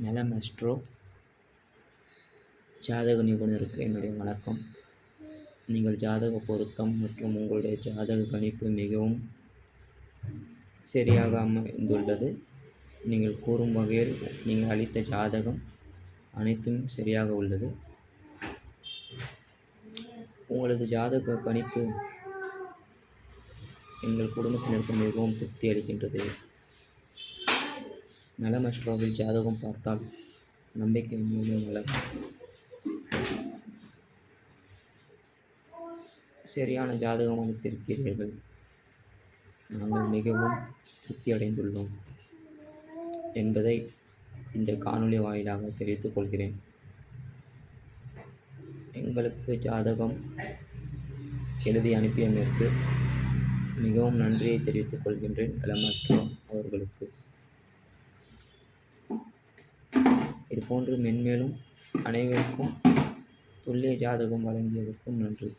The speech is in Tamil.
நலம் அஸ்ட்ரோ ஜாதக நிபுணருக்கு என்னுடைய வணக்கம். நீங்கள் ஜாதக பொருத்தம் மற்றும் உங்களுடைய ஜாதக கணிப்பு மிகவும் சரியாக அமைந்துள்ளது. நீங்கள் கூறும் வகையில் நீங்கள் அளித்த ஜாதகம் அனைத்தும் சரியாக உள்ளது. உங்களது ஜாதக கணிப்பு எங்கள் குடும்பத்தினருக்கு மிகவும் திருப்தி அளிக்கின்றது. நலம் அஸ்ட்ரோவில் ஜாதகம் பார்த்தால் நம்பிக்கை மிகவும் நலம். சரியான ஜாதகம் அமைத்திருக்கிறீர்கள். நாங்கள் மிகவும் திருப்தி அடைந்துள்ளோம் என்பதை இந்த காணொளி வாயிலாக தெரிவித்துக் கொள்கிறேன். எங்களுக்கு ஜாதகம் எழுதி அனுப்பியமைக்கு மிகவும் நன்றியை தெரிவித்துக் கொள்கின்றேன் நலம் அஸ்ட்ரோ அவர்களுக்கு. இதுபோன்று மென்மேலும் அனைவருக்கும் துல்லிய ஜாதகம் வழங்கியதற்கும் நன்றி.